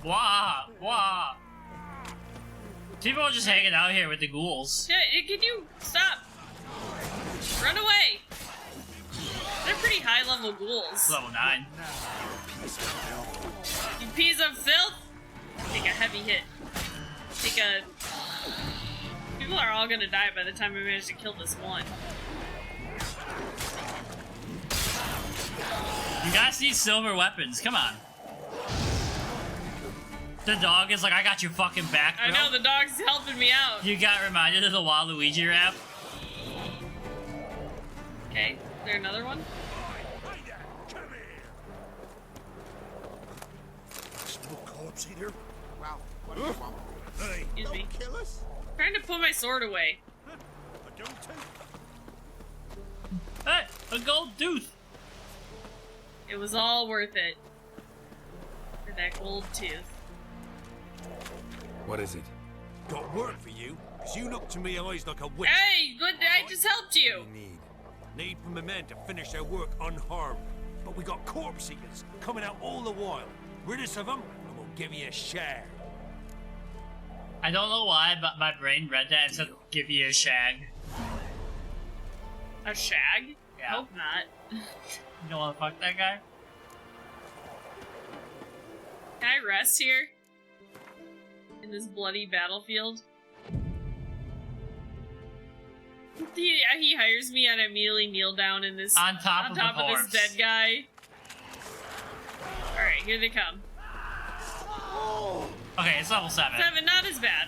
Wah! Wah! People are just hanging out here with the ghouls. Shit, can you stop? Run away! They're pretty high level ghouls. Level 9. You piece of filth! Take a heavy hit. Take a... People are all gonna die by the time we manage to kill this one. You guys need silver weapons, come on. The dog is like, I got your fucking back, bro. I know, the dog's helping me out. You got reminded of the Waluigi rap? Okay, is there another one? Small corpse here. Wow, what do you want? Hey, Excuse me. don't kill us. Trying to put my sword away. I don't take. Hey, a gold tooth. It was all worth it. For that gold tooth. What is it? Got work for you, cause you look to me eyes like a witch. Hey, good, I just helped you! Need for my men to finish their work unharmed. But we got corpse eaters coming out all the while. Rid us of them, and we'll give you a share. I don't know why, but my brain read that and said, give you a shag. A shag? Yeah. Hope not. You don't wanna fuck that guy? Can I rest here? In this bloody battlefield? He hires me and I immediately kneel down in this On top of this dead guy. Alright, here they come. Okay, it's level 7. 7, not as bad.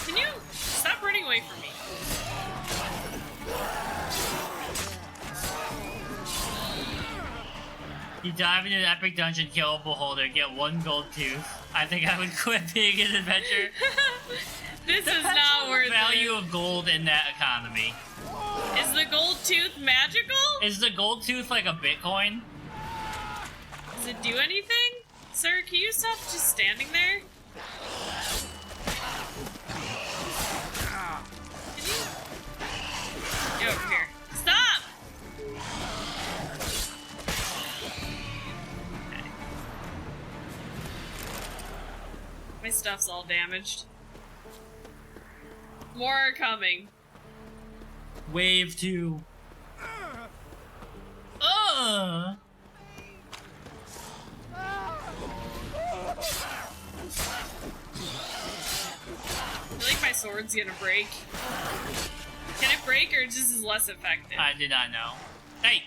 Can you stop running away from me? You dive into an epic dungeon, kill a beholder, get 1 gold tooth. I think I would quit being an adventurer. This is not worth Value it. of gold in that economy. Is the gold tooth magical? Is the gold tooth like a Bitcoin? Does it do anything? Sir, can you stop just standing there? Can you? Get over here. Stop! Okay. My stuff's all damaged. More are coming. Wave 2. I feel like my sword's gonna break. Can it break or just is less effective? I did not know. Hey!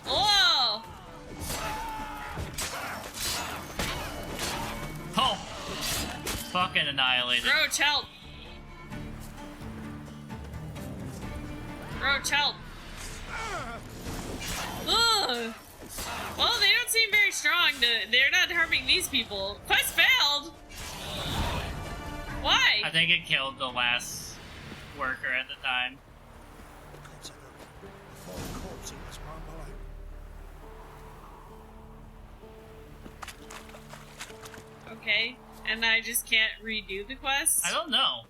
Oh! Oh! Fucking annihilated. Roach, help! Roach, help! Ugh! Well, they don't seem very strong. They're not harming these people. Quest failed! Why? I think it killed the last worker at the time. Corpse eaters run below. Okay, and I just can't redo the quest? I don't know.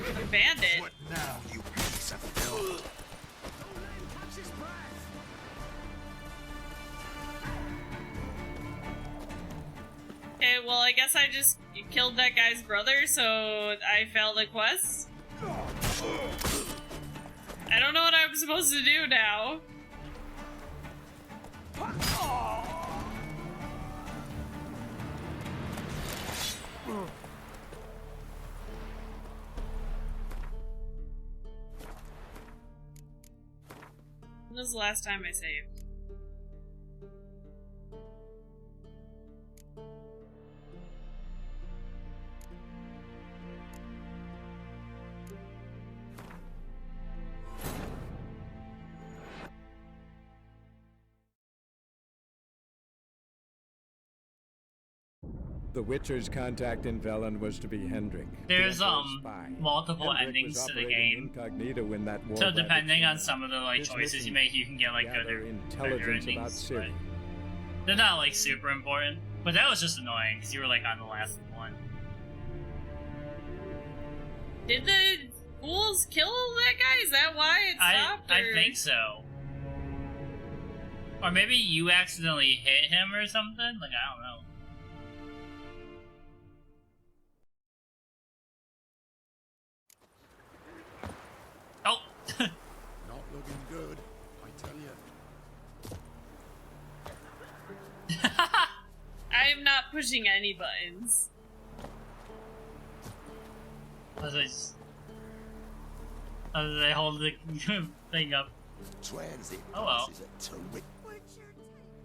A bandit? What now, you piece of filth? Okay, well, I guess I just killed that guy's brother, so I failed the quest? I don't know what I'm supposed to do now. When was the last time I saved? The Witcher's contact in Velen was to be Hendrik. There's the Emperor's spy. multiple Hendrik endings was to the operating game. Incognito when that war So rabbit depending on began. some of the like His choices you mission, make, you can get like gather good or better intelligence about endings. Ciri. But they're not like super important. But that was just annoying because you were like on the last one. Did the ghouls kill that guy? Is that why it stopped? I think so. Or maybe you accidentally hit him or something? Like, I don't know. Oh! Not looking good, I tell you. I am not pushing any buttons. As I hold the thing up. Transit Oh, well. passes are terrific.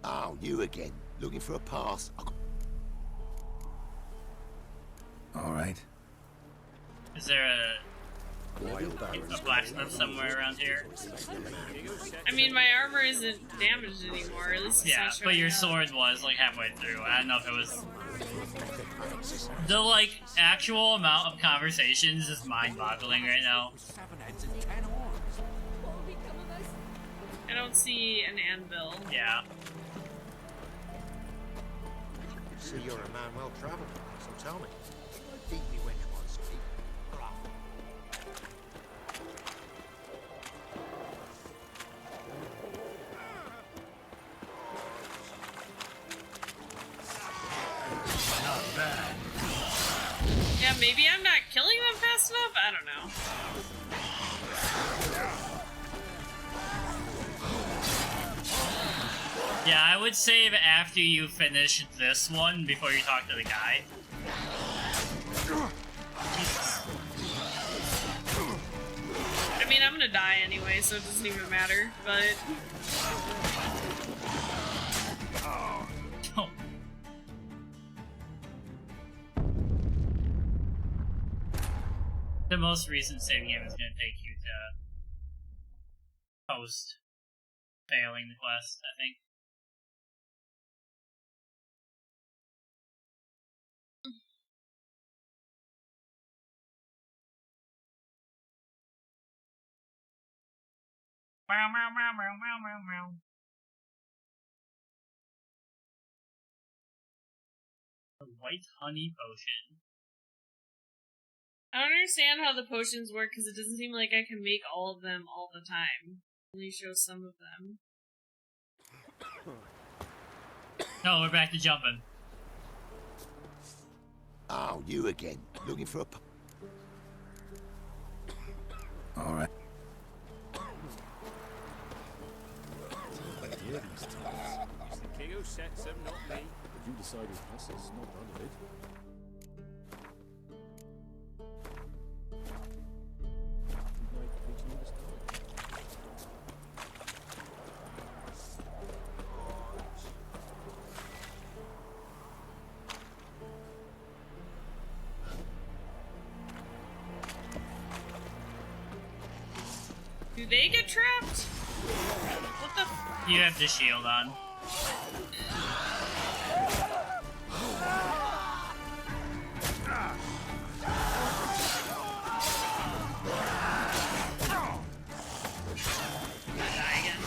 Oh, you again. Looking for a pass? All right. Is there a blacksmith somewhere around here? I mean, my armor isn't damaged anymore. At least it's Yeah, not but your showing up. sword was like halfway through. I don't know if it was. The like actual amount of conversations is mind-boggling right now. 7 heads and 10 arms. I don't see an anvil. Yeah. See, you're a man well travelled, so tell me. Beat me when you want to speak. Not bad. Yeah, maybe I'm not killing them fast enough? I don't know. Yeah, I would save after you finish this one before you talk to the guy. Jesus. I mean, I'm gonna die anyway, so it doesn't even matter, but... Oh. The most recent save game is going to take you to post failing the quest, I think. Meow, meow, meow, meow, meow, meow, meow. The white honey potion. I don't understand how the potions work, because it doesn't seem like I can make all of them all the time. Only show some of them. No, we're back to jumping. Oh, you again. Looking for a All right. It's the king who sets them, not me. If you decide it passes, not none of it. Midnight preaching this time. Do they get trapped? What the f- You have the shield on. die again.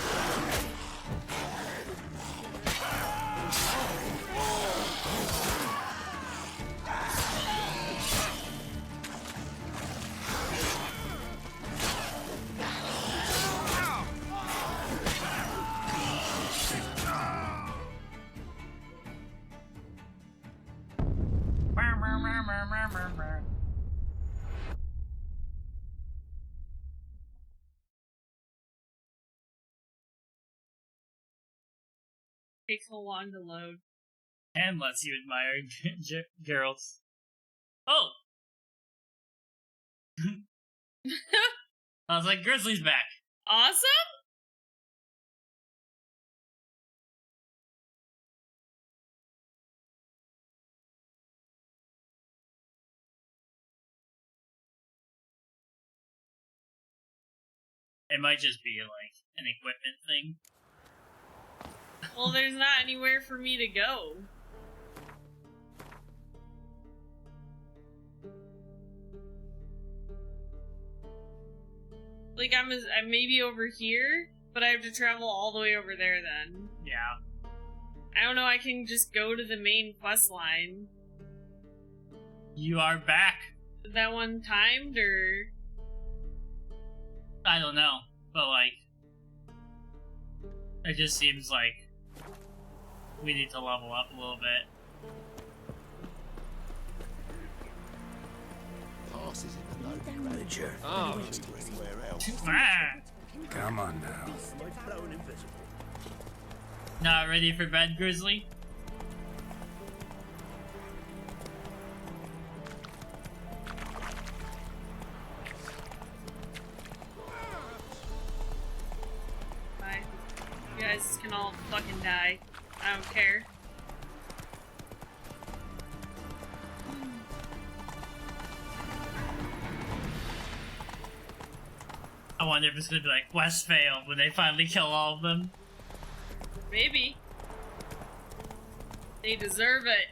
Takes so long to load. And lets you admire girls. Oh! I was like, Grizzly's back. Awesome? It might just be like an equipment thing. Well, there's not anywhere for me to go. Like, I'm maybe over here, but I have to travel all the way over there then. Yeah. I don't know, I can just go to the main quest line. You are back. that one timed, or? I don't know, but like, it just seems like we need to level up a little bit. Passes in the loading manager. Oh, Anywhere else. Ah, Come on now. not ready for bed, Grizzly? Bye. You guys can all fucking die. I don't care. I wonder if it's gonna be like Westvale when they finally kill all of them. Maybe. They deserve it.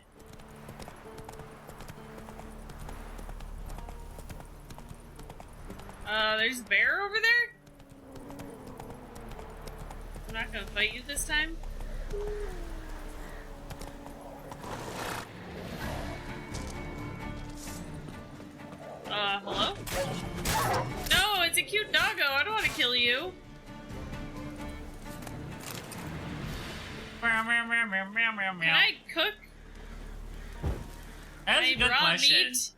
There's a bear over there? I'm not gonna fight you this time. Hello? No, it's a cute doggo. I don't want to kill you. Can I cook? That's a good raw question. meat?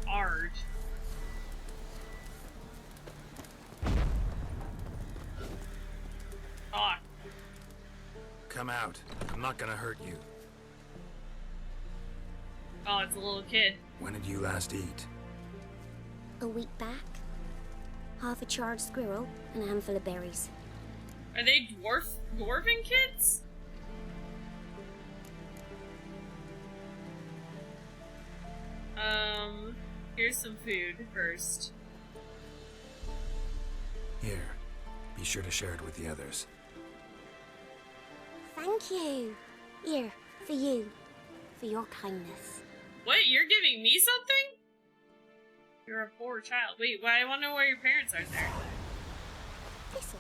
Ard. Fuck. Come out. I'm not gonna hurt you. Oh, it's a little kid. When did you last eat? A week back. Half a charred squirrel and a handful of berries. Are they dwarven kids? Here's some food first. Here. Be sure to share it with the others. Thank you. Here, for you. For your kindness. What? You're giving me something? You're a poor child. Wait, why? I want to know why your parents aren't there. Thistle.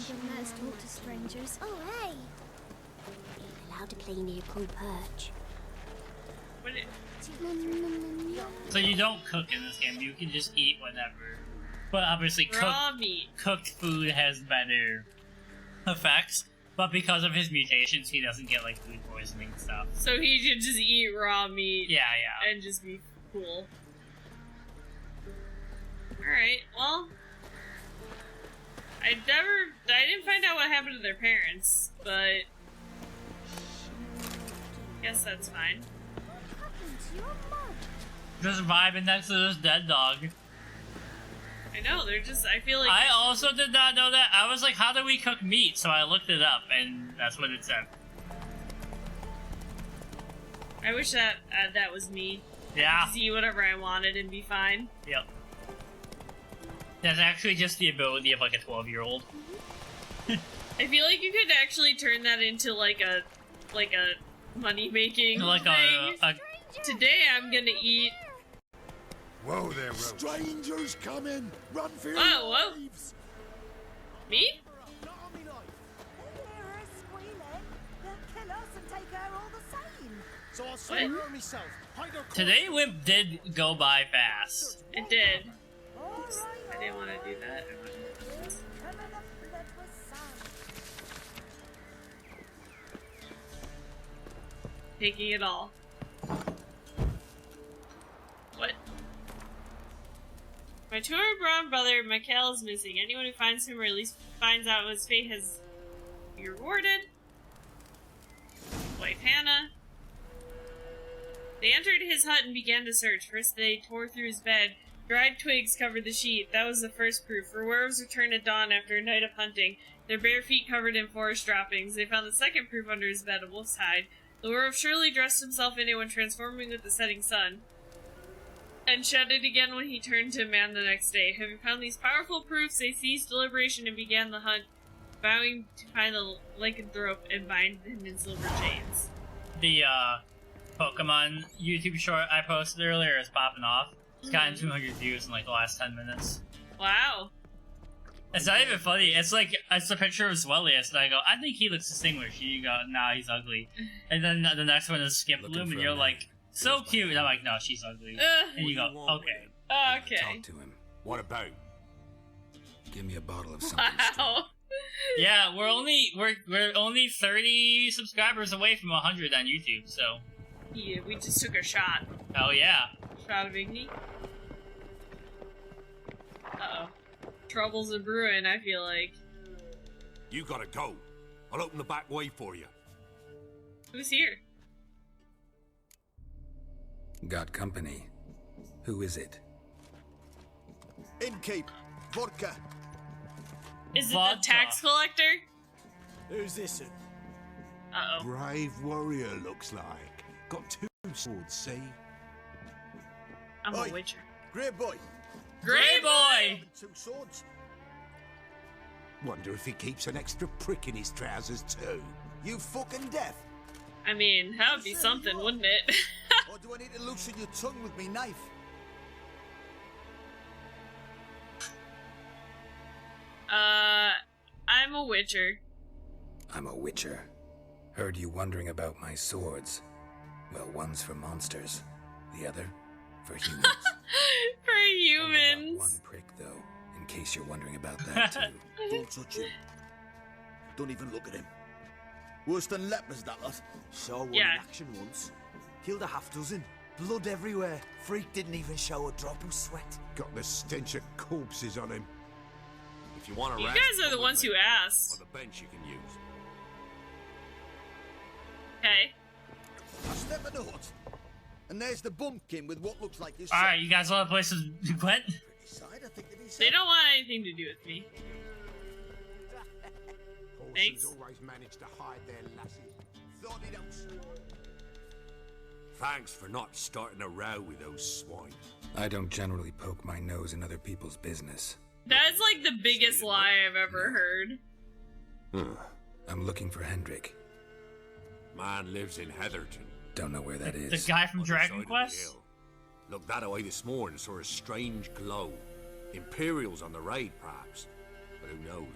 Remember let's talk to strangers. Oh, hey. You're allowed to play near cold perch. What? So you don't cook in this game, you can just eat whenever. But obviously Raw meat. cooked food has better effects, but because of his mutations he doesn't get like food poisoning and stuff. So he should just eat raw meat. Yeah, yeah. And just be cool. Alright, well. I didn't find out what happened to their parents, but guess that's fine. Just vibing next to this dead dog. I know, they're just, I feel like... I also did not know that. I was like, how do we cook meat? So I looked it up, and that's what it said. I wish that that was me. Yeah. See whatever I wanted and be fine. Yep. That's actually just the ability of like a 12-year-old. I feel like you could actually turn that into like a money-making Like thing. a Today I'm gonna eat... Whoa there, Roach. Strangers coming! Run for your Whoa, whoa. lives! Me? So I'll What? swear her myself. Hide her Today Wimp did go by fast. It did. Oops, I didn't want to do that. Taking it all. What? My two-year-old brother, Michael, is missing. Anyone who finds him or at least finds out his fate has be rewarded. Wife Hannah. They entered his hut and began to search. First they tore through his bed. Dried twigs covered the sheet. That was the first proof. For werewolves returned at dawn after a night of hunting, their bare feet covered in forest droppings. They found the second proof under his bed, a wolf's hide. The werewolf surely dressed himself in it when transforming with the setting sun, and shed it again when he turned to man the next day. Having found these powerful proofs, they ceased deliberation and began the hunt, vowing to find the lycanthrope and bind him in silver chains. The Pokemon YouTube short I posted earlier is popping off. It's gotten 200 views in like the last 10 minutes. Wow. It's not even funny. It's like, it's a picture of Swellius, and I go, I think he looks distinguished. And you go, nah, he's ugly. And then the next one is Skip Bloom, and you're like, so cute. And I'm like, no, she's ugly. And you go, okay. Okay. Talk to him. What about? Give me a bottle of something. Wow. Yeah, we're only 30 subscribers away from 100 on YouTube, so. Yeah, we just took a shot. Oh yeah. Shot of Igni. Uh-oh. Troubles are brewing, I feel like. You gotta go. I'll open the back way for you. Who's here? Got company. Who is it? Innkeep. Vodka. Is it Vodka. the tax collector? Who's this? Uh-oh. Brave warrior, looks like. Got 2 swords, see? I'm Oi. a witcher. Grey boy. Grey boy! 2 swords. Wonder if he keeps an extra prick in his trousers too. You fucking deaf. I mean, that would be something, wouldn't it? Or do I need to loosen your tongue with me knife? I'm a witcher. I'm a witcher. Heard you wondering about my swords. Well, one's for monsters, the other for humans. For Only got humans. one prick, though, in case you're wondering about that, too. Don't touch him. Don't even look at him. Worse than lepers, that lot. Saw one Yeah. in action once. Killed a half dozen. Blood everywhere. Freak didn't even show a drop of sweat. Got the stench of corpses on him. If you want to You rest, guys are the ones who on asked. the bench you can use. Okay. I step in the hut. And there's the bumpkin with what looks like his Alright, you guys want to play some Gwent? side, I think that he They said. don't want anything to do with me. Thanks. Horses always manage to hide their lasses. Thought he'd outside. Thanks for not starting a row with those swine. I don't generally poke my nose in other people's business. That's like the biggest lie I've ever heard. I'm looking for Hendrik. Man lives in Heatherton. Don't know where that The is. guy from on the side Dragon of the Quest? hill. Looked that away this morning, saw a strange glow. Imperials on the raid, perhaps. But who knows?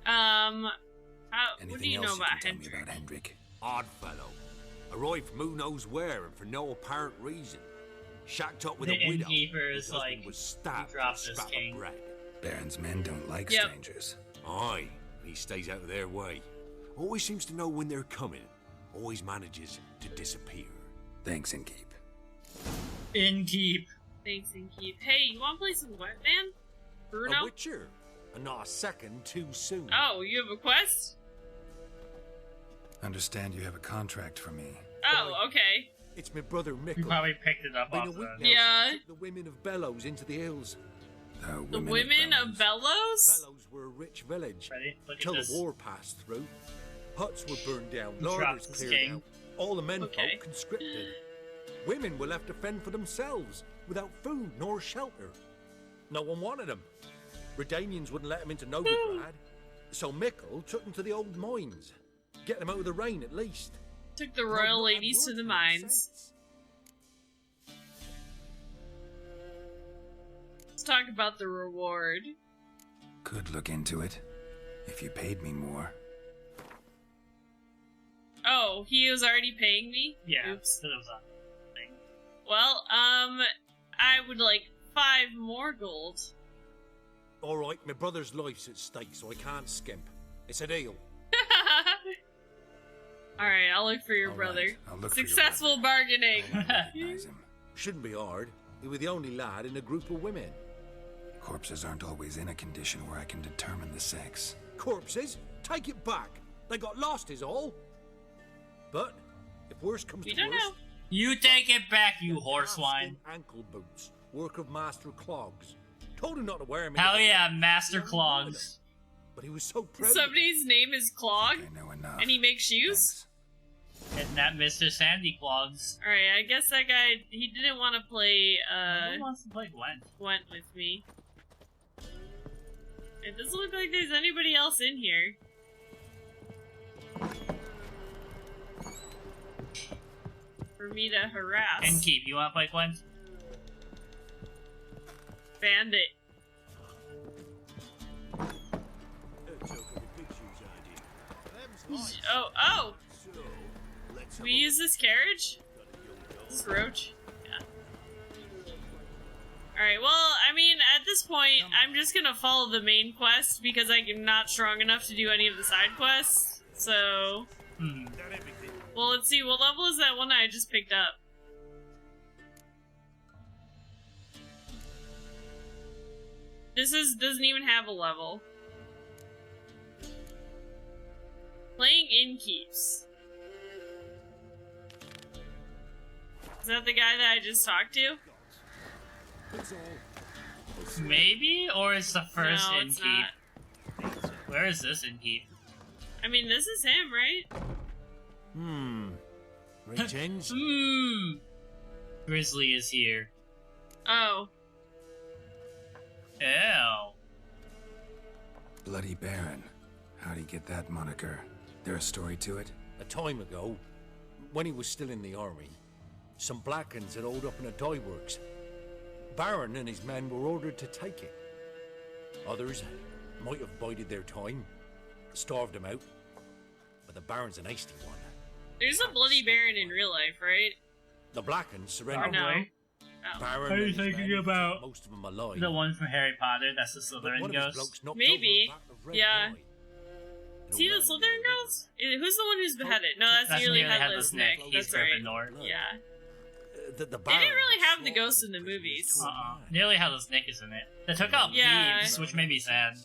What do Anything you know else you about can tell me Hendrik? about Hendrik? Odd fellow. Arrived from who knows where and for no apparent reason. Shacked up with The a widow. innkeeper is whose husband like, was stabbed he dropped with a his scrap king. of bread. Baron's men don't like Yep. strangers. Aye, and he stays out of their way. Always seems to know when they're coming. Always manages to disappear. Thanks, Innkeep. Innkeep. Thanks, Innkeep. Hey, you want to play some what, man? A Bruno? witcher, and not a second too soon. Oh, you have a quest? Understand you have a contract for me. Oh, okay. It's my brother You Mickle. probably picked it up Been off a week the... now Yeah. since he took the women of Bellows into the hills. The women of Bellows? Bellows were a rich village. Ready? Look at Till the this. war passed through. Huts were burned down, He dropped larders his cleared king. out. All the men Okay. folk conscripted. Women were left to fend for themselves, without food nor shelter. No one wanted them. Redanians wouldn't let them into Novigrad, so Mickle took them to the old mines. Get them out of the rain at least. Took the No royal bad ladies to word the for mines. sense. Let's talk about the reward. Could look into it. If you paid me more. Oh, he was already paying me? Yeah, Oops. that was a thing. Well, I would like 5 more gold. All right, my brother's life's at stake, so I can't skimp. It's a deal. Alright, I'll look for your All right, brother. I'll look for your Successful bargaining. I won't recognize him. Shouldn't be hard. You were the only lad in a group of women. Corpses aren't always in a condition where I can determine the sex. Corpses? Take it back. They got lost is all. But if worse comes We to don't worst, know. You take it back, you half-skin horsewine. ankle boots, work of Master Clogs. Told him not to wear them. Hell yeah, Master Clogs. But he was so proud. Somebody's name is Clog, I know enough. and he makes shoes? Thanks. Isn't that Mr. Sandy Clogs? Alright, I guess that guy, he didn't want to play, Who wants to play Gwent? Gwent with me. It doesn't look like there's anybody else in here. For me to harass. Innkeep, you want to play Gwent? Bandit. Oh! We use this carriage? Is this Roach? Yeah. Alright, well, I mean, at this point, I'm just gonna follow the main quest because I'm not strong enough to do any of the side quests. So... Well, let's see, what level is that one I just picked up? Doesn't even have a level. Playing innkeeps. Is that the guy that I just talked to? Maybe? Or it's the first No, it's innkeep? not. Where is this innkeep? I mean, this is him, right? Rich ends? Grizzly is here. Oh. Ew. Bloody Baron. How'd he get that moniker? There a story to it? A time ago, when he was still in the army, some Blackens had holed up in a dye works. Baron and his men were ordered to take it. Others might have bided their time, starved him out, but the Baron's an hasty one. There's a Bloody Baron in real life, right? The Blackens surrendered. No. Baron What are you and his thinking men about? kept most of them alive. The one from Harry Potter, that's the But Slytherin one of his ghost. blokes knocked Maybe. over a vat of red Yeah. dye. Is he the Slytherin girls? Who's the one who's beheaded? No, that's Nearly Headless Nick. He's That's right. Gryffindor. Yeah. The They Baron didn't really have the slaughtered ghosts in the prisoners movies. to a man. Nearly Headless Nick is in it. They took out Yeah. Peeves, which made me sad.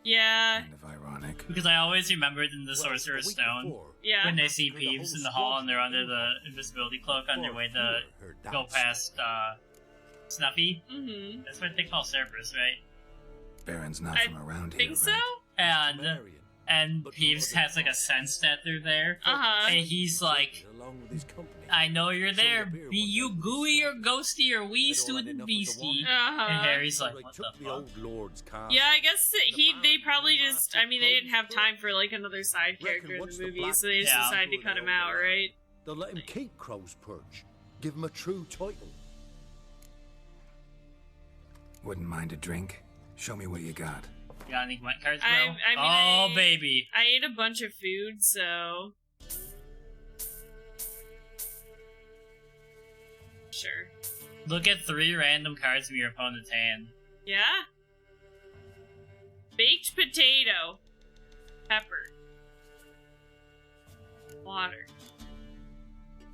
Yeah. Kind of ironic. Because I always remembered in the Well, Sorcerer's a week Stone, before, Yeah. when they see Through the Peeves whole in the hall and they're squadron, under the invisibility cloak on their way to heard that. go past Snuffy. Mm-hmm. That's what they call Cerberus, right? Baron's not I from around here, Think so? right? And Peeves has like a sense that they're there. Uh-huh. And he's like, Along with his company. I know you're there. Be you gooey or ghosty or wee student beastie. Uh-huh. And Harry's like, They what the took the fuck? old lord's car. Yeah, I guess that they probably just, I mean, they didn't have time for, like, another side character in once the the movie, Black so they just Yeah. decided to cut him out, right? They'll let him keep Crow's Perch. Give him a true title. Wouldn't mind a drink? Show me what you got. You got any wet cards, bro? I mean, Baby. I ate a bunch of food, so... Sure. Look at 3 random cards from your opponent's hand. Yeah? Baked potato. Pepper. Water.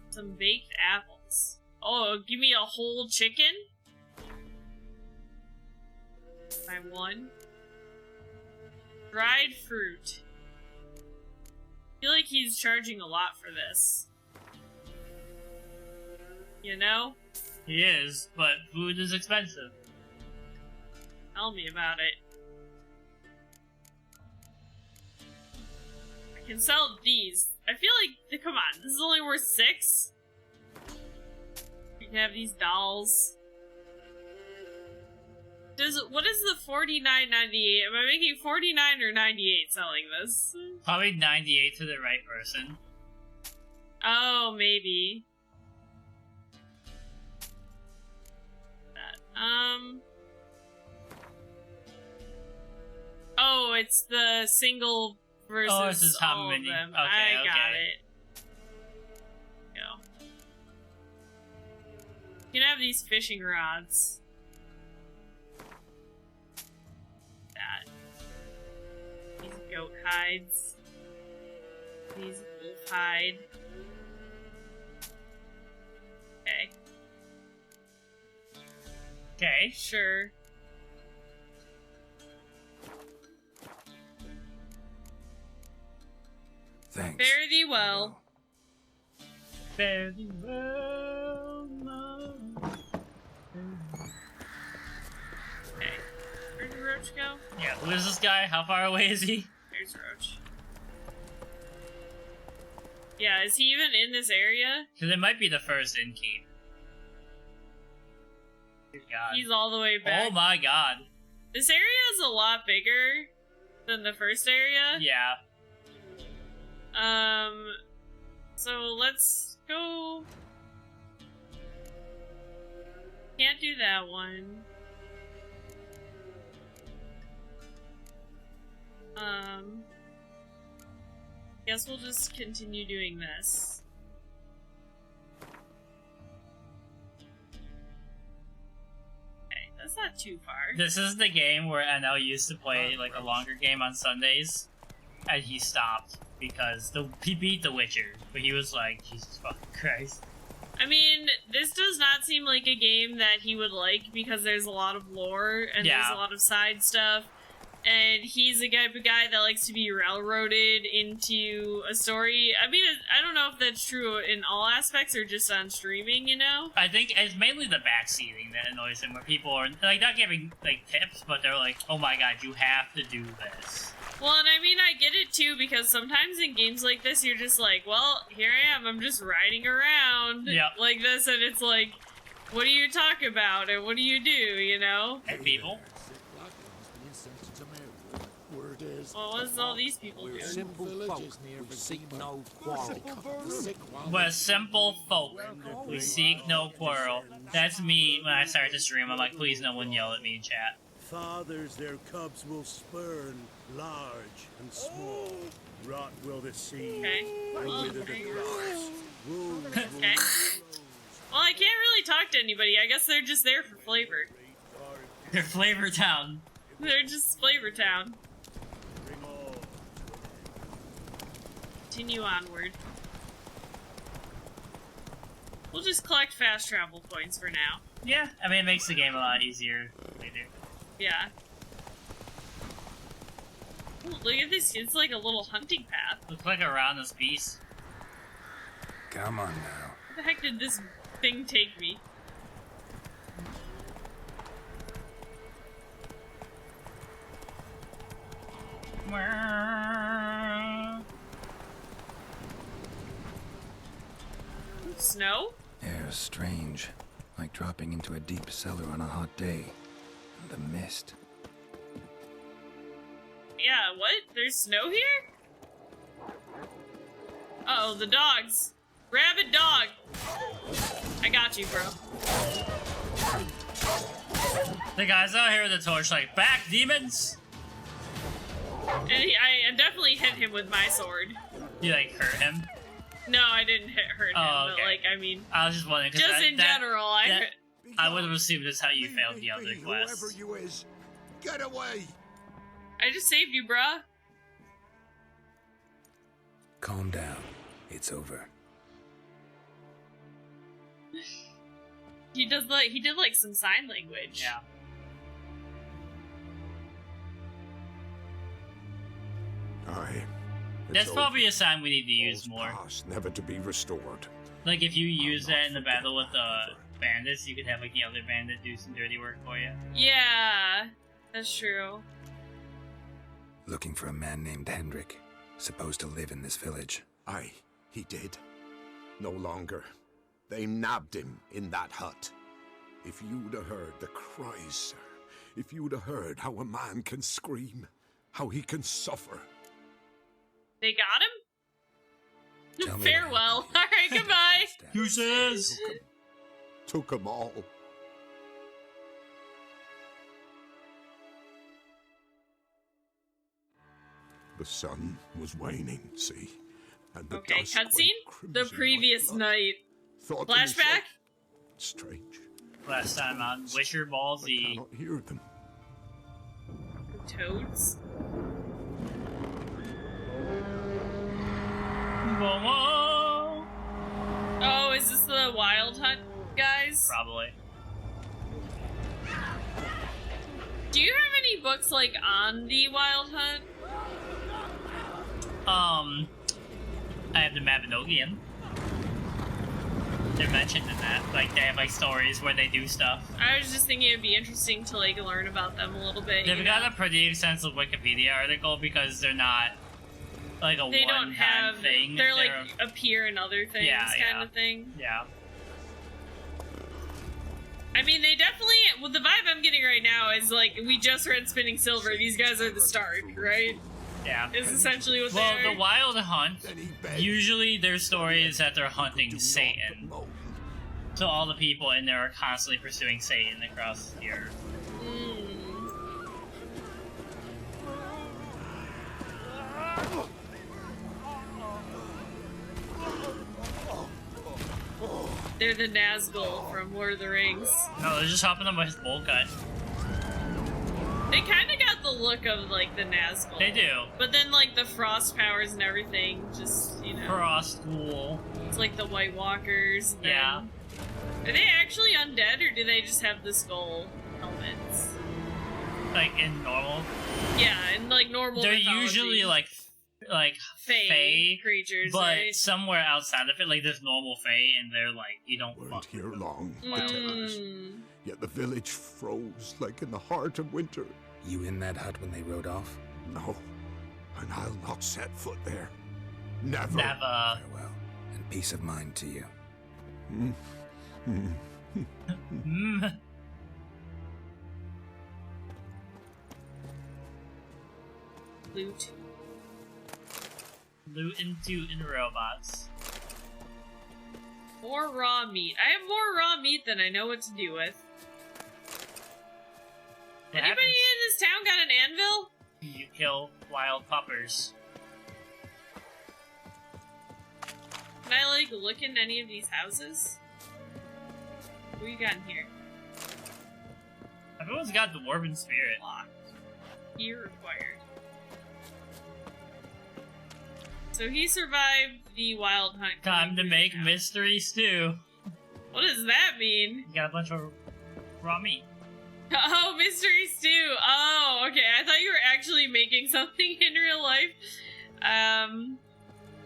Some baked apples. Oh, give me a whole chicken? By 1. Dried fruit. I feel like he's charging a lot for this. You know? He is, but food is expensive. Tell me about it. I can sell these. I feel like, come on, this is only worth 6? We can have these dolls. What is the $49.98? Am I making $49 or $98 selling this? Probably 98 to the right person. Oh, maybe. Oh, it's the single versus Oh, it's the top all mini. of them. Okay, I got okay. it. Go. You can have these fishing rods. That. These goat hides. These wolf hide. Okay. Okay. Sure. Thanks. Fare thee well. Fare thee well, Okay. Where'd the roach go? Yeah, who is this guy? How far away is he? There's Roach. Yeah, is he even in this area? Because it might be the first innkeep. Dear God. He's all the way back. Oh my god. This area is a lot bigger than the first area. Yeah. So let's go. Can't do that one. Guess we'll just continue doing this. Okay, that's not too far. This is the game where NL used to play like a longer game on Sundays, and he stopped because he beat The Witcher, but he was like, Jesus fucking Christ. I mean, this does not seem like a game that he would like because there's a lot of lore and there's a lot of side stuff. And he's the type of guy that likes to be railroaded into a story. I mean, I don't know if that's true in all aspects or just on streaming, you know? I think it's mainly the backseating that annoys him, where people are, like, not giving, like, tips, but they're like, oh my god, you have to do this. Well, and I mean, I get it too, because sometimes in games like this, you're just like, well, here I am, I'm just riding around like this, and it's like, what do you talk about, and what do you do, you know? Hey, people. Well, what's all these people doing? Simple folk who seek no quarrel. We're simple folk who seek no quarrel. That's me when I start to stream. I'm like, please no one yell at me in chat. Fathers their cubs will spurn, large and small. Rot will the seed, and wither the crops. Okay. Well, I can't really talk to anybody. I guess they're just there for flavor. They're Flavor Town. They're just Flavor Town. Continue onward. We'll just collect fast travel points for now. Yeah, I mean, it makes the game a lot easier later. Yeah. Ooh, look at this. It's like a little hunting path. Looks like around this beast. Come on now. Where the heck did this thing take me? Snow? Air strange, like dropping into a deep cellar on a hot day. And the mist. Yeah, what? There's snow here? Uh-oh, the dogs. Rabid dog. I got you, bro. The guy's out here with the torch like, back, demons! And I definitely hit him with my sword. You, like, hurt him? No, I didn't hurt him, Oh, okay. but, like, I mean... I was just wondering, just in general, I would have assumed that's how you failed the other quest. Whoever you is, get away! I just saved you, bruh. Calm down. It's over. He did like some sign language. Yeah. Aye. That's probably a sign we need to use more. Past, never to be restored. Like, if you use that in the battle with the bandits, you could have, like, the other bandit do some dirty work for you. Yeah, that's true. Looking for a man named Hendrik, supposed to live in this village. Aye, he did. No longer. They nabbed him in that hut. If you'd have heard the cries, sir. If you'd have heard how a man can scream, how he can suffer. They got him? Tell me Farewell. Alright, goodbye. Deuces. Took 'em all. The sun was waning, see? And the Okay, dusk went cutscene? The crimson previous like blood. night. Thought to myself, Flashback? strange. Last time on Witcher Ball I Z. cannot hear them. Toads? Whoa, whoa. Oh, is this the Wild Hunt guys? Probably. Do you have any books, like, on the Wild Hunt? I have the Mabinogion. They're mentioned in that. Like, they have, like, stories where they do stuff. I was just thinking it'd be interesting to, like, learn about them a little bit. They've got a pretty extensive Wikipedia article because they're not, like, a They don't one-time have... thing. They're, like, appear in other things kind of thing. Yeah. I mean, they definitely... Well, the vibe I'm getting right now is, like, we just read Spinning Silver. These guys are the start, right? Yeah. Is essentially what Well, they are. the Wild Hunt, usually their story is that they're hunting Satan. So all the people in there are constantly pursuing Satan across the earth. They're the Nazgul from Lord of the Rings. No, they're just hopping on my bowl cut. They kind of got the look of, like, the Nazgul. They do. But then, like, the frost powers and everything, just, you know. Frost cool. It's like the White Walkers. And yeah. Are they actually undead, or do they just have the skull helmets? Like, in normal? Yeah, in, like, normal They're mythology. usually, like Fae creatures, but right? somewhere outside of it, like, there's normal Fae, and they're like, you don't Weren't here long, my tellers. Yet the village froze like in the heart of winter. You in that hut when they rode off? No, and I'll not set foot there. Never. Never. Farewell, and peace of mind to you. Loot. Loot into robots. More raw meat. I have more raw meat than I know what to do with. Anybody in this town got an anvil? You kill wild puppers. Can I, like, look in any of these houses? What you got in here? Everyone's got the Dwarven Spirit. Locked. Key required. So he survived the wild hunt. Time to make mystery stew. What does that mean? You got a bunch of raw meat. Oh, mystery stew. Oh, okay. I thought you were actually making something in real life.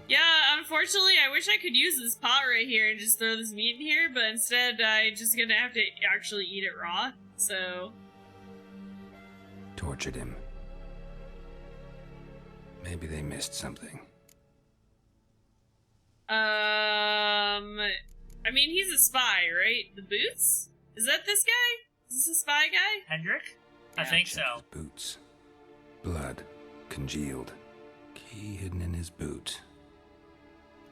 Yeah, unfortunately, I wish I could use this pot right here and just throw this meat in here, but instead I'm just gonna have to actually eat it raw, so... Tortured him. Maybe they missed something. I mean, he's a spy, right? The boots? Is that this guy? Is this a spy guy? Hendrik? I think so. His boots. Blood. Congealed. Key hidden in his boot.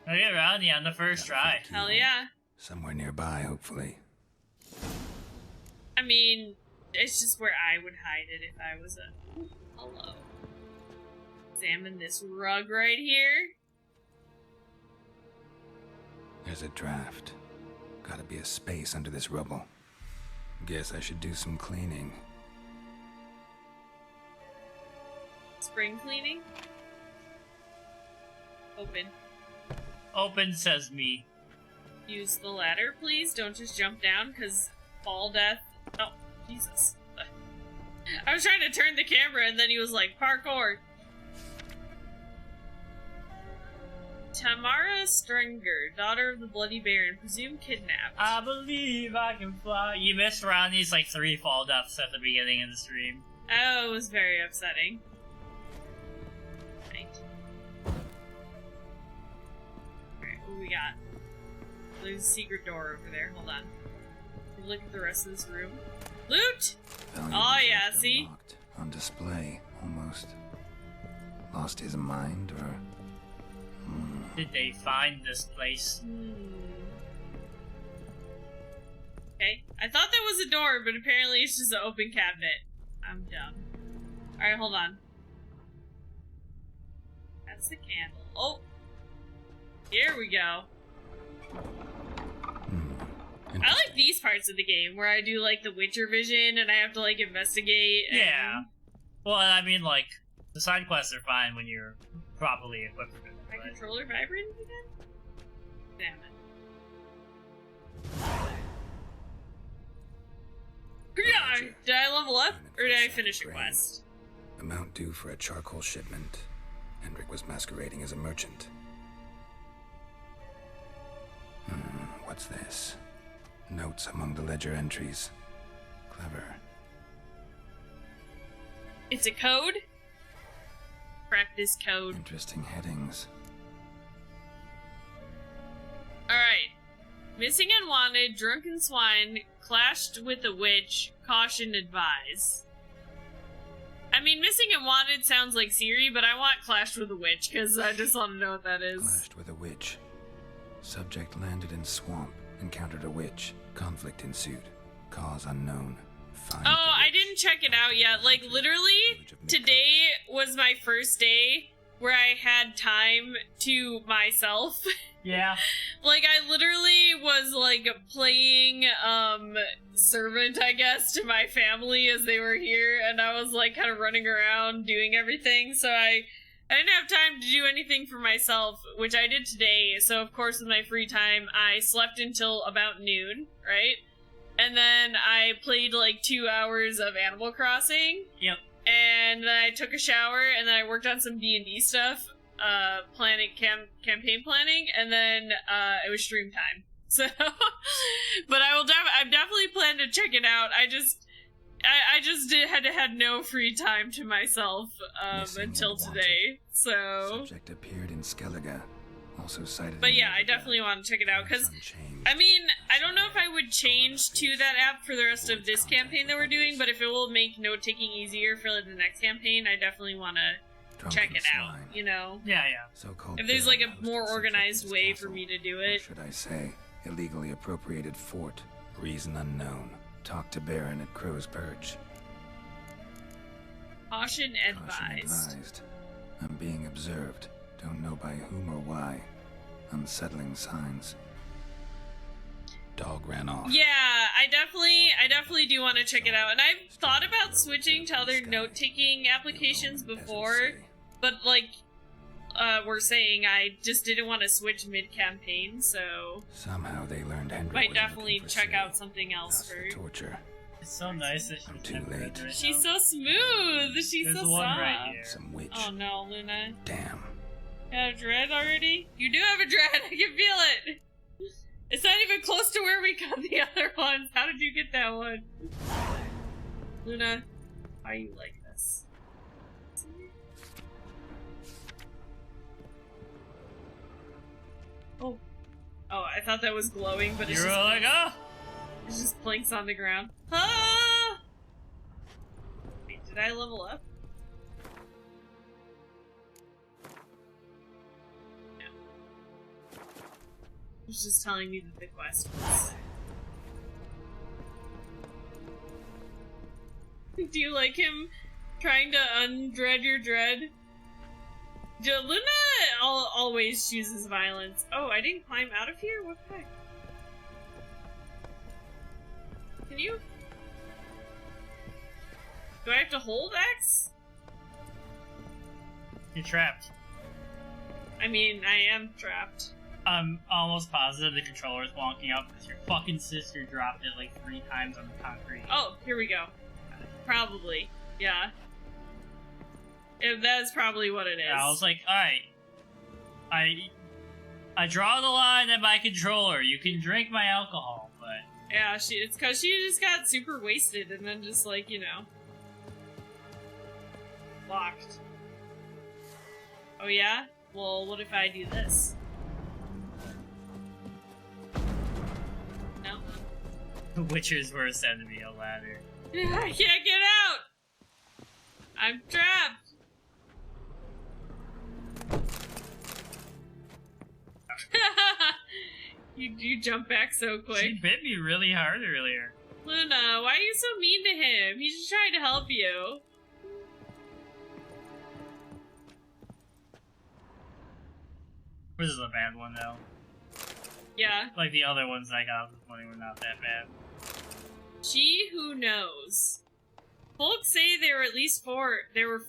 I'll get around you on the first try. Hell yeah. Somewhere nearby, hopefully. I mean, it's just where I would hide it if I was a... Ooh, hello. Examine this rug right here. There's a draft. Gotta be a space under this rubble. Guess I should do some cleaning. Spring cleaning? Open. Open says me. Use the ladder, please. Don't just jump down, because fall death. Oh, Jesus. I was trying to turn the camera, and then he was like, parkour. Tamara Stringer, daughter of the Bloody Baron, presumed kidnapped. I believe I can fly. You missed Ronnie's like 3 fall deaths at the beginning of the stream. Oh, it was very upsetting. Right. Alright, what we got? There's a secret door over there. Hold on. Look at the rest of this room. Loot! Oh yeah, see? Unlocked, on display, almost. Lost his mind, or... Did they find this place? Okay. I thought that was a door, but apparently it's just an open cabinet. I'm dumb. Alright, hold on. That's the candle. Oh! Here we go. I like these parts of the game, where I do, like, the Witcher vision, and I have to, like, investigate. And... Yeah. Well, I mean, like, the side quests are fine when you're properly equipped for it. My controller vibrating again? Damn it. Did I level up, or did I finish a quest? Amount due for a charcoal shipment. Hendrik was masquerading as a merchant. What's this? Notes among the ledger entries. Clever. It's a code? Practice code. Interesting headings. Alright. Missing and wanted, drunken swine, clashed with a witch, caution advise. I mean, missing and wanted sounds like Siri, but I want clashed with a witch, because I just want to know what that is. Clashed with a witch. Subject landed in swamp, encountered a witch. Conflict ensued. Cause unknown. Find I didn't check it out yet. Like, literally, today was my first day where I had time to myself. Yeah. Like, I literally was, like, playing, servant, I guess, to my family as they were here, and I was, like, kind of running around doing everything, so I didn't have time to do anything for myself, which I did today, so of course with my free time, I slept until about noon, right? And then I played, like, 2 hours of Animal Crossing. Yep. And then I took a shower, and then I worked on some D&D stuff, campaign planning, and then it was stream time. So, but I'm definitely planning to check it out. I just had no free time to myself until today. So Subject appeared in Skellige, also cited. But yeah, I definitely want to check it out because I mean, I don't know if I would change to that app for the rest of this campaign that we're doing, but if it will make note-taking easier for the next campaign, I definitely want to check it out, you know? Yeah, yeah. So-called if there's like a more organized way for me to do it. Or should I say, illegally appropriated fort, reason unknown. Talk to Baron at Crow's Perch. Caution advised. I'm being observed. Don't know by whom or why. Unsettling signs. Dog ran off. Yeah, I definitely do want to check it out. And I've thought about switching to other note-taking applications before, but like we're saying, I just didn't want to switch mid-campaign, so somehow they learned Hendrik might definitely check out something else for torture. It's so nice that she's too late. Right she's so smooth. She's There's so one soft. right here. Some witch. Oh no, Luna. Damn. You have a dread already? You do have a dread. I can feel it. It's not even close to where we got the other ones. How did you get that one? Luna, why are you like this? Oh. Oh, I thought that was glowing, but it's You're just like, oh! It's just planks on the ground. Ah! Wait, did I level up? No. It was just telling me that the quest was... Do you like him trying to undread your dread? Luna always chooses violence. Oh, I didn't climb out of here? What the heck? Can you? Do I have to hold X? You're trapped. I mean, I am trapped. I'm almost positive the controller's wonking up because your fucking sister dropped it like 3 times on the concrete. Oh, here we go. Probably. Yeah. That's probably what it is. Yeah, I was like, alright. I draw the line at my controller. You can drink my alcohol, but... Yeah, it's because she just got super wasted and then just, like, you know... locked. Oh yeah? Well, what if I do this? No? Witcher's worst enemy, a ladder. I can't get out! I'm trapped! You jump back so quick. She bit me really hard earlier. Luna, why are you so mean to him? He's just trying to help you. This is a bad one, though. Yeah. Like the other ones I got this morning were not that bad. She who knows. Folks say there were at least 4. They were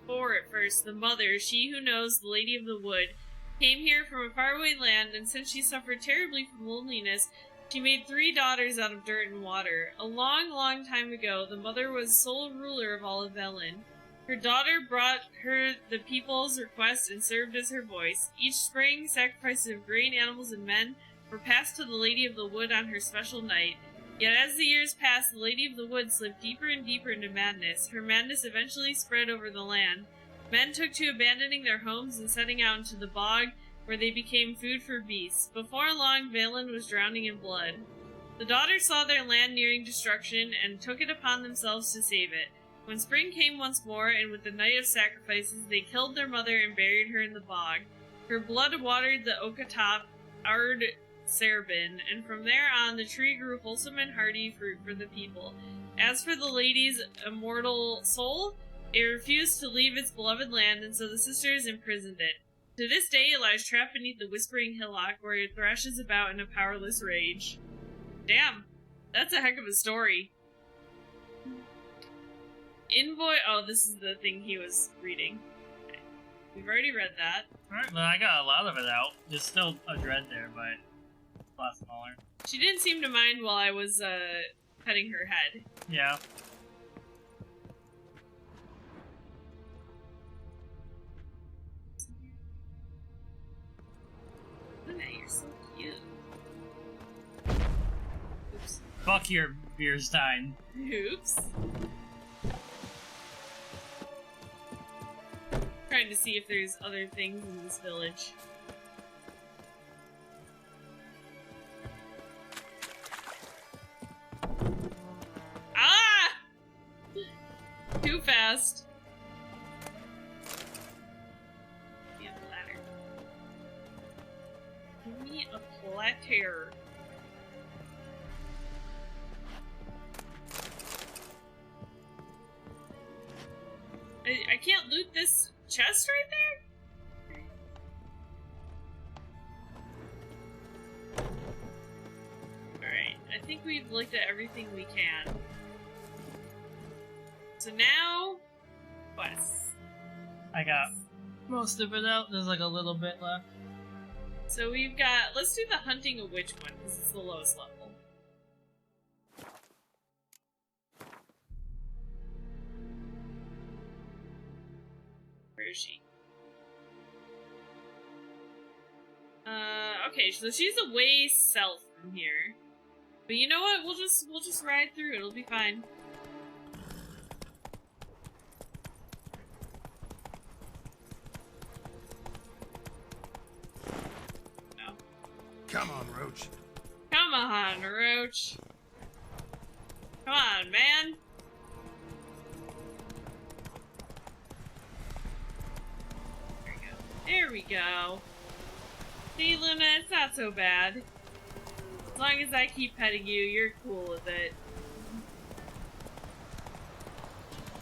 4 at first. The mother, she who knows, the Lady of the Wood, came here from a faraway land, and since she suffered terribly from loneliness, she made 3 daughters out of dirt and water. A long, long time ago, the mother was sole ruler of all of Velen. Her daughter brought her the people's request and served as her voice. Each spring, sacrifices of grain, animals, and men were passed to the Lady of the Wood on her special night. Yet as the years passed, the Lady of the Wood slipped deeper and deeper into madness. Her madness eventually spread over the land. Men took to abandoning their homes and setting out into the bog, where they became food for beasts. Before long, Valen was drowning in blood. The daughters saw their land nearing destruction and took it upon themselves to save it. When spring came once more, and with the night of sacrifices, they killed their mother and buried her in the bog. Her blood watered the Okatop Ard Cerbin, and from there on the tree grew wholesome and hearty fruit for the people. As for the lady's immortal soul, It refused to leave its beloved land, and so the sisters imprisoned it. To this day, it lies trapped beneath the Whispering Hillock, where it thrashes about in a powerless rage. Damn, that's a heck of a story. Invoice. Oh, this is the thing he was reading. Okay. We've already read that. Alright, well, I got a lot of it out. There's still a dread there, but a lot smaller. She didn't seem to mind while I was, cutting her head. Yeah. Luna, you're so cute. Oops. Fuck your Beerstein. Oops. Trying to see if there's other things in this village. Ah! Too fast. Give me a platter. Give me a platter. I can't loot this chest right there? Alright, I think we've looked at everything we can. So now, quests. I got most of it out. There's like a little bit left. So we've got, let's do the hunting a witch one, because it's the lowest level. Where is she? Okay, so she's a ways south from here. But you know what? We'll just ride through. It'll be fine. No. Come on, Roach. Come on, Roach. Come on, man. There we go. See, Luna, it's not so bad. As long as I keep petting you, you're cool with it.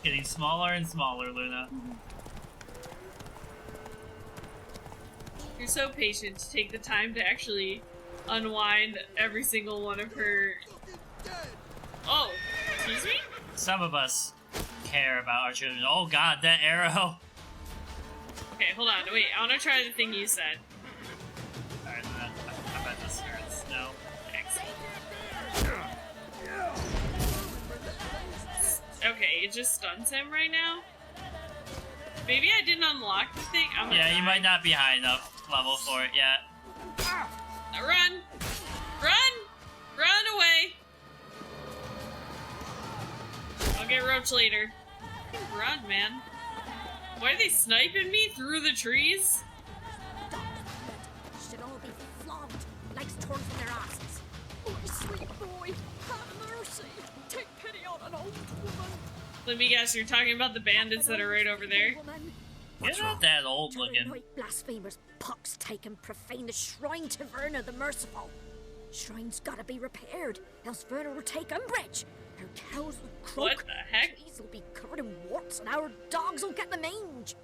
Getting smaller and smaller, Luna. You're so patient to take the time to actually unwind every single one of her... Oh, excuse me? Some of us care about our children. Oh god, that arrow! Okay, hold on. Wait, I want to try the thing you said. Alright, I bet this hurts. No. Thanks. Okay, it just stuns him right now? Maybe I didn't unlock the thing? I'm Yeah, you might not be high enough level for it yet. Run! Run! Run away! I'll get Roach later. Run, man. Why are they sniping me through the trees? Should all be flogged, legs torn from their asses. Oh, sweet boy, have mercy. Take pity on an old woman. Let me guess, you're talking about the bandits that are right over there? You're not that old looking. Night blasphemers, pox take and profane the shrine to Verna the Merciful. Shrine's gotta be repaired, else Verna will take umbrage. Our cows will croak, what the heck? trees will be covered in warts, and our dogs will get the mange.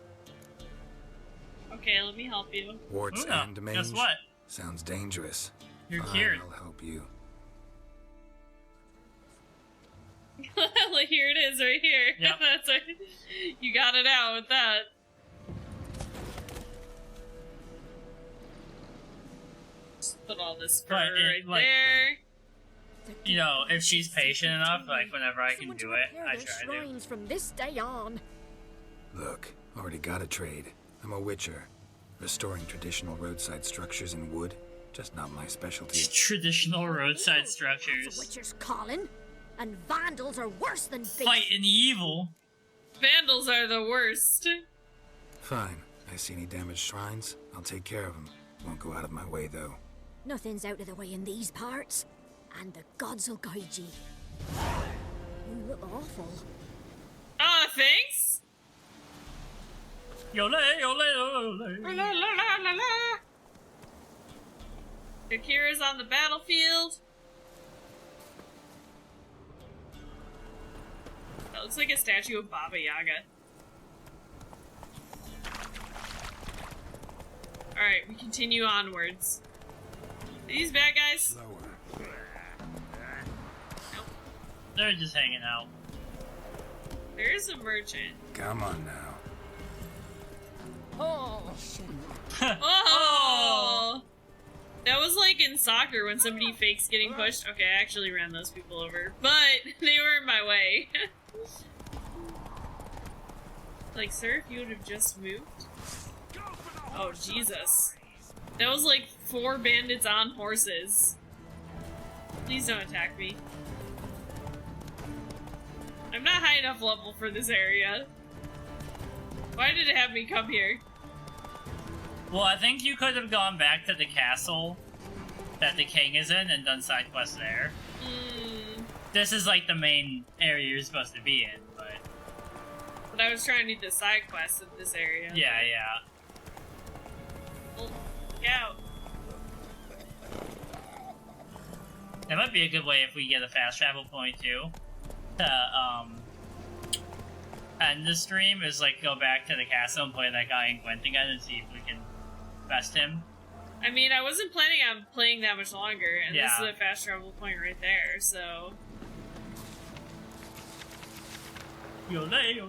Okay, let me help you. Warts Luna, and mange? guess what? Sounds dangerous. You're Fine, cured. I'll help you. Here it is, right here. Yep. That's right. You got it out with that. Just put all this fur right like, there. You know, if she's patient enough, like whenever I can Someone do to it, repair I their try to. shrines from this day on. Look, already got a trade. I'm a witcher. Restoring traditional roadside structures in wood, just not my specialty. Traditional roadside That's a structures. witcher's calling, and vandals are worse than beasts. Fighting evil. Vandals are the worst. Fine. I see any damaged shrines, I'll take care of them. Won't go out of my way, though. Nothing's out of the way in these parts, and the gods will guide ye. You look awful. Thanks. Yole, yole, yole. La la la la la. Akira's on the battlefield. That looks like a statue of Baba Yaga. Alright, we continue onwards. Are these bad guys? Lower. Nope. They're just hanging out. There is a merchant. Come on now. Oh, Oh! That was like in soccer when somebody fakes getting pushed. Okay, I actually ran those people over. But they were in my way. Like, sir, if you would have just moved. Oh, Jesus. That was like 4 bandits on horses. Please don't attack me. I'm not high enough level for this area. Why did it have me come here? Well, I think you could have gone back to the castle that the king is in and done side quests there. This is like the main area you're supposed to be in, but I was trying to do the side quests of this area. Yeah, yeah. Well, look out. That might be a good way if we get a fast travel point too. To end the stream is like go back to the castle and play that guy in Gwent again and see if we can best him. I mean, I wasn't planning on playing that much longer, and Yeah. this is a fast travel point right there, so... Yo-lay.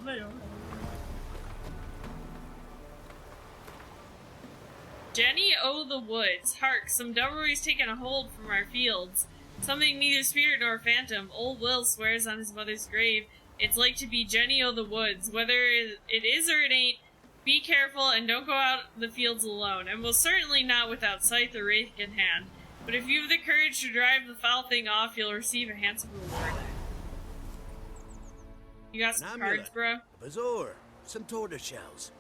Jenny O' the Woods. Hark, some devilry's taken a hold from our fields. Something neither spirit nor phantom. Old Will swears on his mother's grave. It's like to be Jenny O' the Woods. Whether it is or it ain't, be careful and don't go out the fields alone, and most certainly not without scythe or rake in hand. But if you have the courage to drive the foul thing off, you'll receive a handsome reward. You got some cards, bro? A bazaar. Some tortoise shells.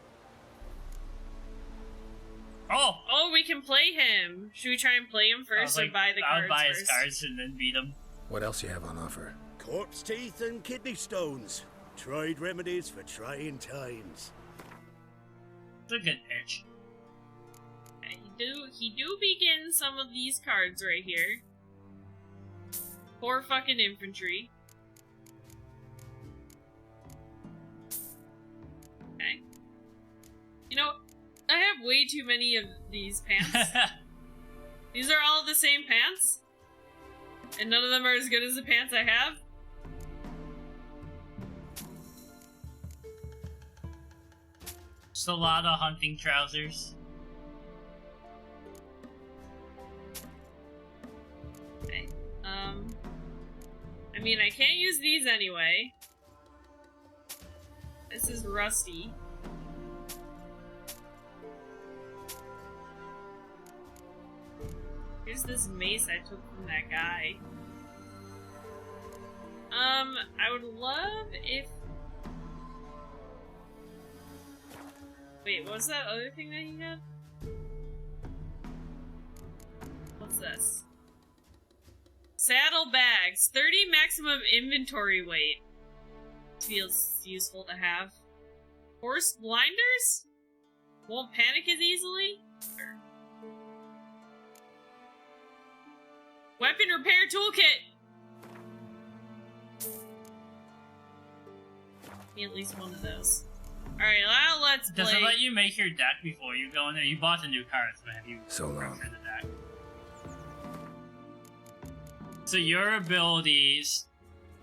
Oh, we can play him. Should we try and play him first or buy the cards I would buy first? his cards and then beat him. What else you have on offer? Corpse teeth and kidney stones. Tried remedies for trying times. It's a good pitch. He do begin some of these cards right here. Poor fucking infantry. Okay. You know, I have way too many of these pants. These are all the same pants? And none of them are as good as the pants I have? Just a lot of hunting trousers. Okay. I mean, I can't use these anyway. This is rusty. Here's this mace I took from that guy. I would love if... Wait, what was that other thing that he had? What's this? Saddle bags. 30 maximum inventory weight. Feels useful to have. Horse blinders? Won't panic as easily? Sure. Weapon repair toolkit! Need at least one of those. Alright, now let's play. Does it let you make your deck before you go in there? You bought the new cards, but have you So long. the deck? So your abilities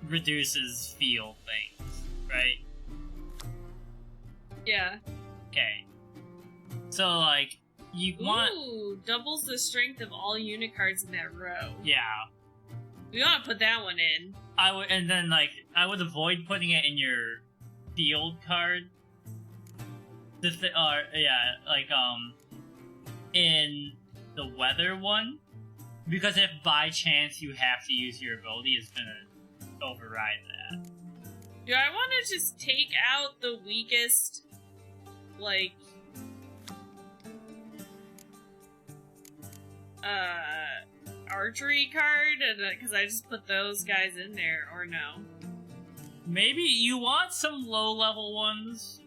reduces field things, right? Yeah. Okay. So like you want Ooh, doubles the strength of all unit cards in that row. yeah. We want to put that one in. I would and then like I would avoid putting it in your field card. In the weather one, because if by chance you have to use your ability, it's gonna override that. Do I want to just take out the weakest, like, archery card, because I just put those guys in there, or no? Maybe you want some low-level ones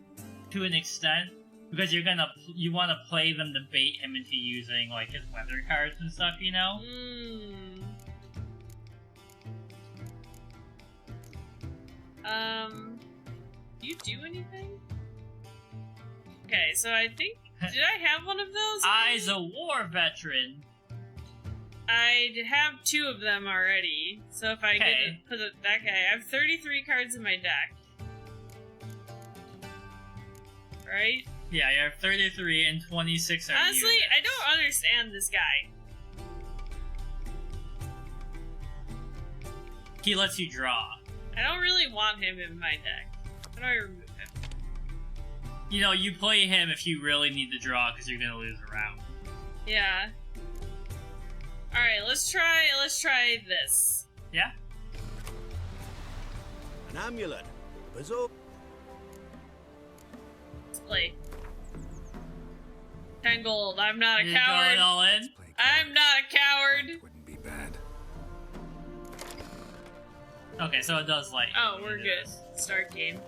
to an extent, because you want to play them to bait him into using like his weather cards and stuff, you know? Do you do anything? Okay, so I think Did I have one of those? I's a war veteran. I have 2 of them already. So if I get to put that guy, I have 33 cards in my deck. Right? Yeah, you have 33 and 26 are Honestly, units. I don't understand this guy. He lets you draw. I don't really want him in my deck. How do I remove him? You know, you play him if you really need to draw because you're gonna lose a round. Yeah. Alright, let's try this. Yeah? An amulet. Buzz up. Let's play. 10 gold. I'm not a You're coward. going all in? I'm not a coward. Wouldn't be bad. Okay, so it does like. Oh, we're good. Start game.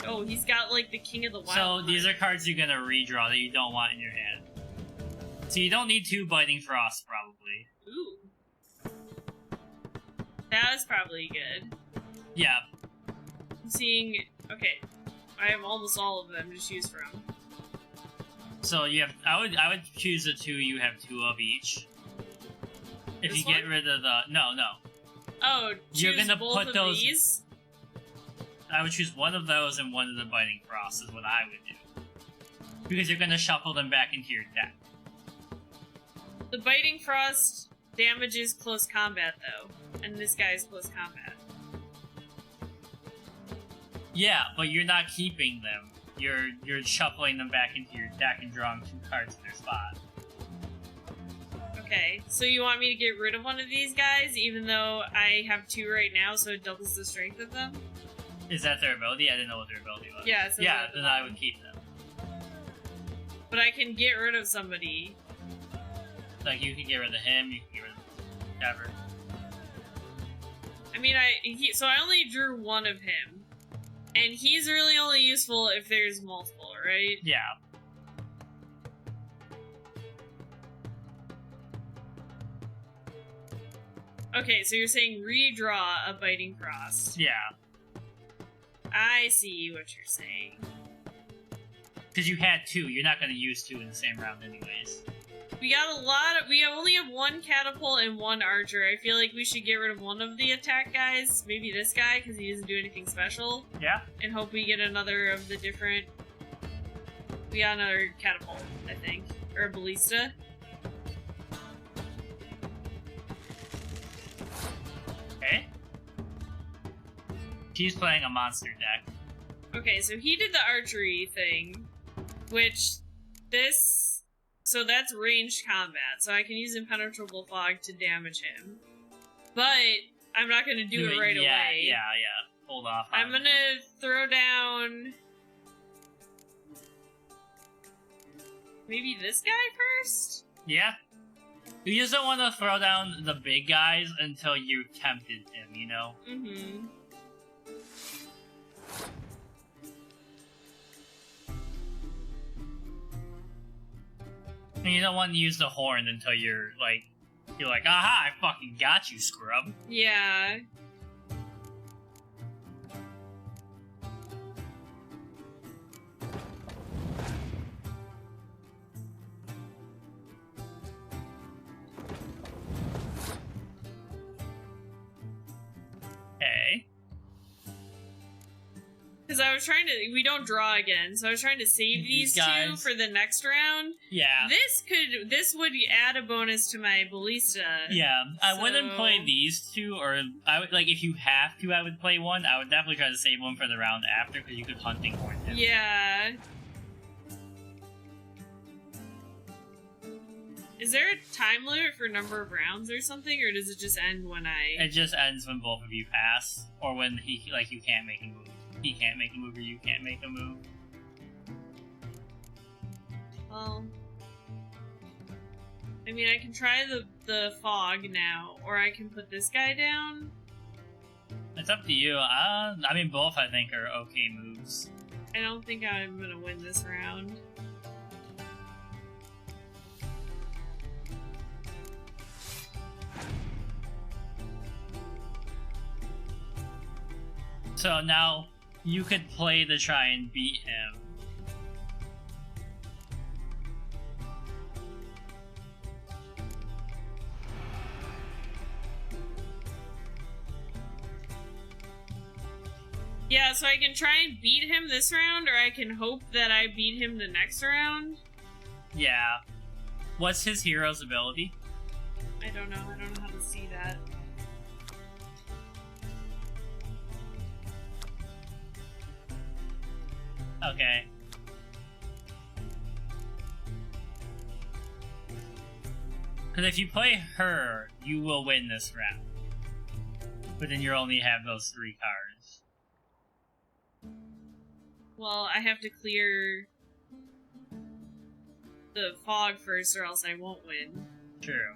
Oh, he's got like the King of the Wild. So these are cards you're gonna redraw that you don't want in your hand. So you don't need 2 Biting Frost, probably. Ooh. That was probably good. Yeah. I'm seeing. Okay. I have almost all of them to choose from. So you have. I would choose the 2 you have 2 of each. If This you get one? rid of the. No. Oh, You're choose gonna both put of those- these? I would choose one of those and one of the Biting Frost is what I would do. Because you're gonna shuffle them back into your deck. The Biting Frost damages close combat, though. And this guy's close combat. Yeah, but you're not keeping them. You're shuffling them back into your deck and drawing 2 cards in their spot. Okay, so you want me to get rid of one of these guys, even though I have 2 right now, so it doubles the strength of them? Is that their ability? I didn't know what their ability was. Yeah, so yeah, then I would keep them. But I can get rid of somebody. Like, you can get rid of him, you can get rid of whatever. I mean, so I only drew 1 of him. And he's really only useful if there's multiple, right? Yeah. Okay, so you're saying redraw a Biting Frost. Yeah. I see what you're saying. Because you had 2, you're not going to use 2 in the same round anyways. We got a lot of. We only have 1 catapult and 1 archer. I feel like we should get rid of one of the attack guys. Maybe this guy, because he doesn't do anything special. Yeah. And hope we get another of the different. We got another catapult, I think. Or a ballista. Okay. He's playing a monster deck. Okay, so he did the archery thing. Which. This. So that's ranged combat, so I can use Impenetrable Fog to damage him. But I'm not going to do it right away. Yeah. Hold off. I'm going to throw down... maybe this guy first? Yeah. You just don't want to throw down the big guys until you tempted him, you know? Mm-hmm. And you don't want to use the horn until you're like, aha, I fucking got you, scrub. Yeah. Okay. Because I was trying to... we don't draw again, so I was trying to save these 2 guys. for the next round. Yeah. This would add a bonus to my ballista. Yeah, I wouldn't So- play these 2, or I would, like, if you have to, I would play 1. I would definitely try to save 1 for the round after, because you could hunting horn him. Yeah. Is there a time limit for number of rounds or something, or does it just end when I... It just ends when both of you pass, or when you can't make a move. He can't make a move, or you can't make a move. Well... I mean, I can try the fog now, or I can put this guy down. It's up to you. I mean, both, I think, are okay moves. I don't think I'm gonna win this round. So now, you could play to try and beat him. Yeah, so I can try and beat him this round, or I can hope that I beat him the next round. Yeah. What's his hero's ability? I don't know. I don't know how to see that. Okay. Because if you play her, you will win this round. But then you only have those 3 cards. Well, I have to clear the fog first, or else I won't win. True.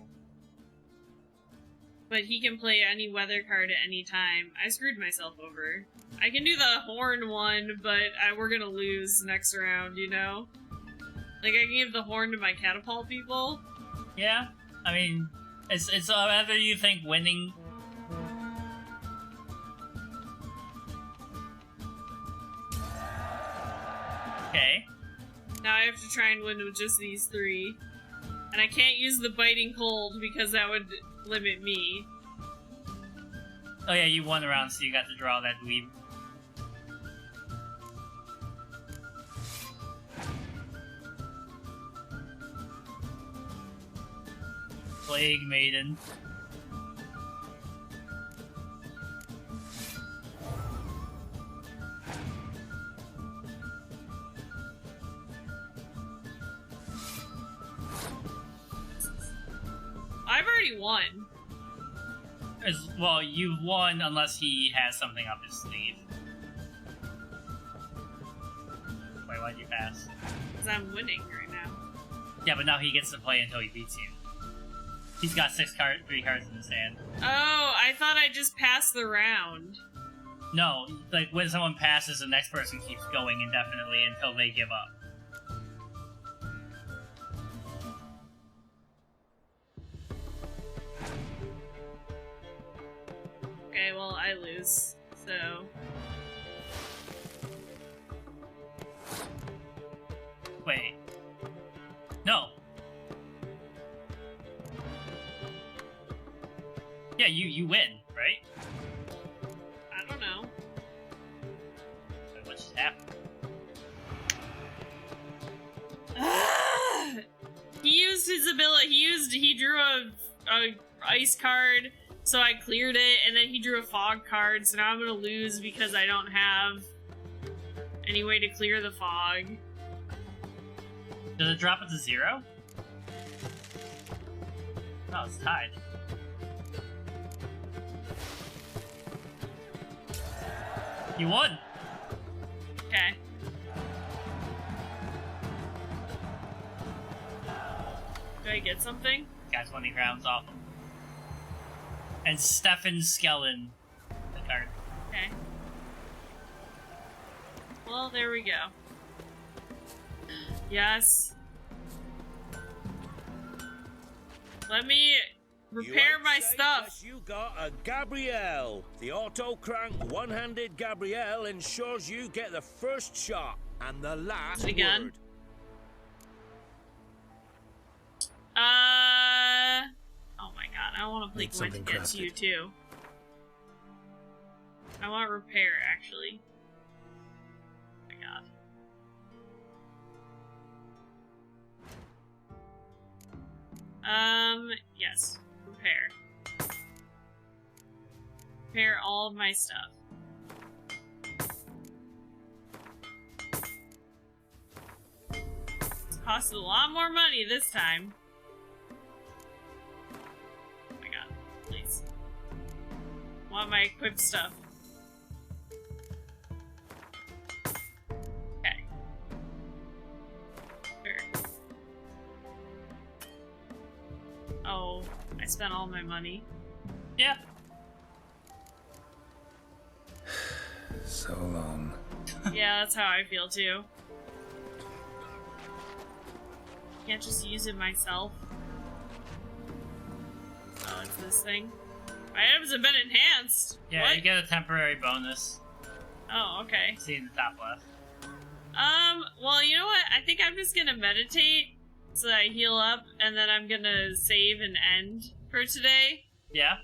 But he can play any weather card at any time. I screwed myself over. I can do the horn one, but we're gonna lose next round, you know? Like, I can give the horn to my catapult people. Yeah. I mean, it's whether you think winning... Okay. Now I have to try and win with just these 3. And I can't use the biting cold because that would limit me. Oh yeah, you won the round, so you got to draw that dweeb. Plague Maiden. I've already won. Well, you've won unless he has something up his sleeve. Wait, why'd you pass? Because I'm winning right now. Yeah, but now he gets to play until he beats you. He's got 3 cards in his hand. Oh, I thought I just passed the round. No, like when someone passes, the next person keeps going indefinitely until they give up. Okay, well, I lose, so... Wait. No. Yeah, you win, right? I don't know. Wait, what just happened? He used his ability. He drew a ice card, so I cleared it, and then he drew a fog card, so now I'm gonna lose because I don't have any way to clear the fog. Does it drop it to 0? No, it's tied. You won! Okay. Do I get something? Got 20 crowns off him. And Stefan Skellen, the card. Okay. Well, there we go. Yes. Let me repair my stuff. You got a Gabrielle. The auto-crank one-handed Gabrielle ensures you get the first shot and the last word. Oh my god, I want to play Gwent against you too. I want repair, actually. Oh my god. Yes. Repair. Repair all of my stuff. It's costed a lot more money this time. Oh my god. Please. I want my equipped stuff. Okay. Sure. Oh, I spent all my money. Yeah. So long. Yeah, that's how I feel too. Can't just use it myself. Oh, it's this thing. My items have been enhanced. Yeah, what? you get a temporary bonus. Oh, okay. See in the top left. Well, you know what? I think I'm just gonna meditate so that I heal up, and then I'm gonna save and end for today. Yeah?